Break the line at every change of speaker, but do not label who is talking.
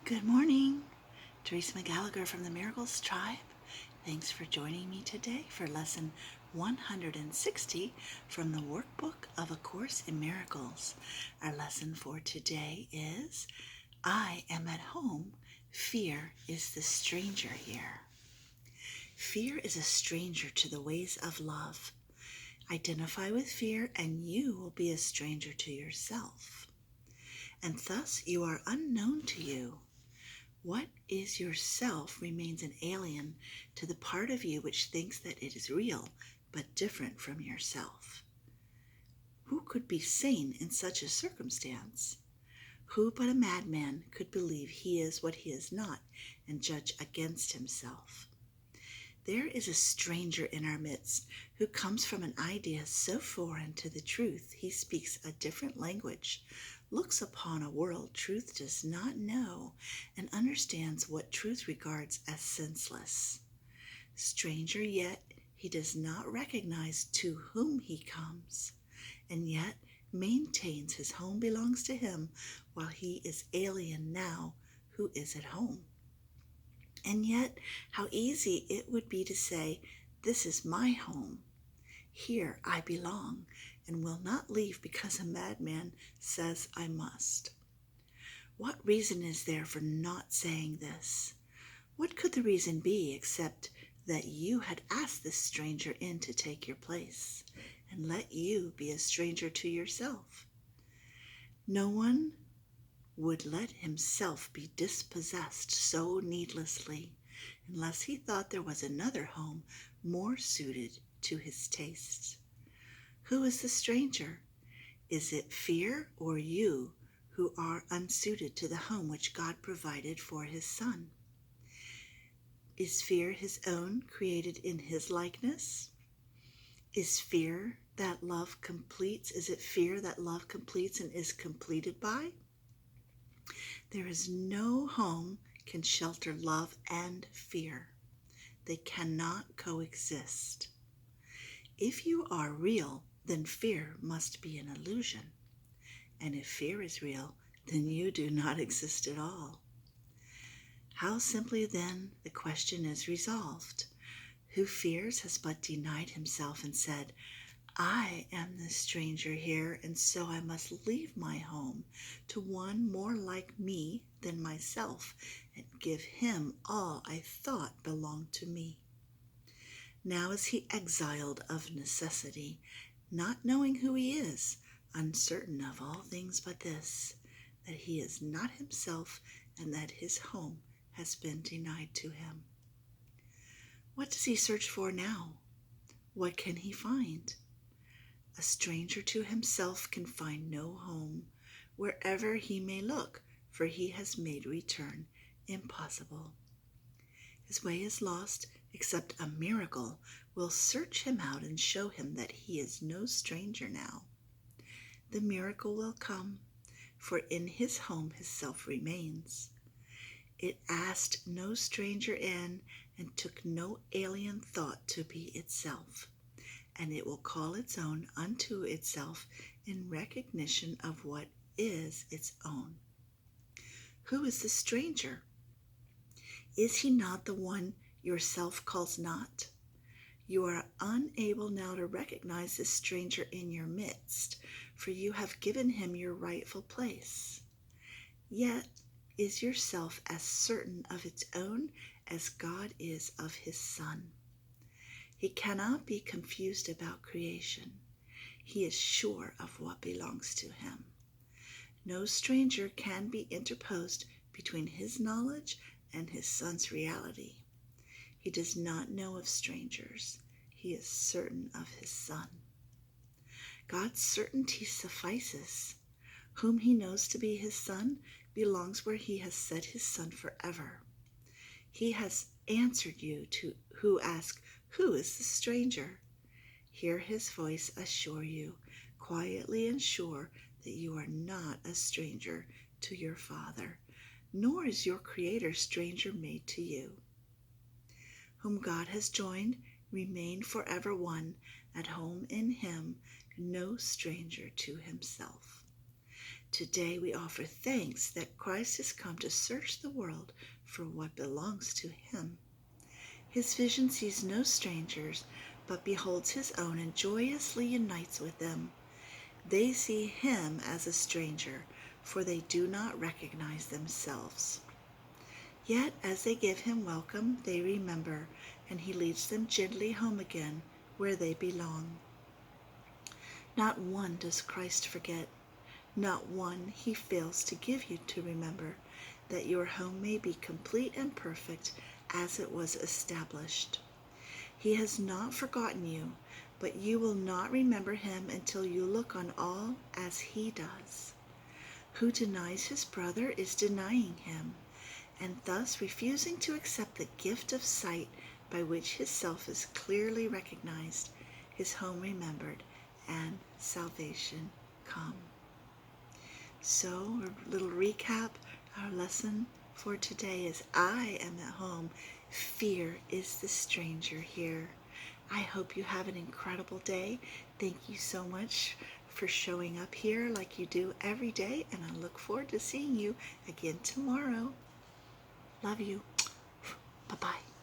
Good morning. Teresa McGallagher from the Miracles Tribe. Thanks for joining me today for lesson 160 from the Workbook of A Course in Miracles. Our lesson for today is, I am at home. Fear is the stranger here. Fear is a stranger to the ways of love. Identify with fear and you will be a stranger to yourself. And thus you are unknown to you. What is yourself remains an alien to the part of you which thinks that it is real, but different from yourself. Who could be sane in such a circumstance? Who but a madman could believe he is what he is not and judge against himself? There is a stranger in our midst who comes from an idea so foreign to the truth he speaks a different language, looks upon a world truth does not know, and understands what truth regards as senseless. Stranger yet, he does not recognize to whom he comes, and yet maintains his home belongs to him while he is alien now who is at home. And yet, how easy it would be to say, this is my home. Here I belong, and will not leave because a madman says I must. What reason is there for not saying this? What could the reason be except that you had asked this stranger in to take your place, and let you be a stranger to yourself? No one would let himself be dispossessed so needlessly, unless he thought there was another home more suited to his tastes. Who is the stranger? Is it fear or you who are unsuited to the home which God provided for his Son? Is fear his own, created in his likeness? Is fear that love completes? Is it fear that love completes and is completed by? There is no home can shelter love and fear. They cannot coexist. If you are real, then fear must be an illusion. And if fear is real, then you do not exist at all. How simply then the question is resolved. Who fears has but denied himself and said, I am the stranger here, and so I must leave my home to one more like me than myself, and give him all I thought belonged to me. Now is he exiled of necessity, not knowing who he is, uncertain of all things but this, that he is not himself, and that his home has been denied to him. What does he search for now? What can he find? A stranger to himself can find no home, wherever he may look, for he has made return impossible. His way is lost, except a miracle will search him out and show him that he is no stranger now. The miracle will come, for in his home his self remains. It asked no stranger in, and took no alien thought to be itself. And it will call its own unto itself in recognition of what is its own. Who is the stranger? Is he not the one yourself calls not? You are unable now to recognize this stranger in your midst, for you have given him your rightful place. Yet is yourself as certain of its own as God is of his Son. He cannot be confused about creation. He is sure of what belongs to him. No stranger can be interposed between his knowledge and his Son's reality. He does not know of strangers. He is certain of his Son. God's certainty suffices. Whom he knows to be his Son belongs where he has set his Son forever. He has answered you who ask, who is the stranger? Hear his voice assure you, quietly and sure, that you are not a stranger to your Father, nor is your Creator stranger made to you. Whom God has joined, remain forever one, at home in him, no stranger to himself. Today we offer thanks that Christ has come to search the world for what belongs to him. His vision sees no strangers, but beholds his own and joyously unites with them. They see him as a stranger, for they do not recognize themselves. Yet as they give him welcome, they remember, and he leads them gently home again, where they belong. Not one does Christ forget. Not one he fails to give you to remember, that your home may be complete and perfect as it was established. He has not forgotten you, but you will not remember him until you look on all as he does. Who denies his brother is denying him, and thus refusing to accept the gift of sight by which his self is clearly recognized, his home remembered, and salvation come. So, a little recap, our lesson for today is I am at home. Fear is the stranger here. I hope you have an incredible day. Thank you so much for showing up here like you do every day, and I look forward to seeing you again tomorrow. Love you. Bye-bye.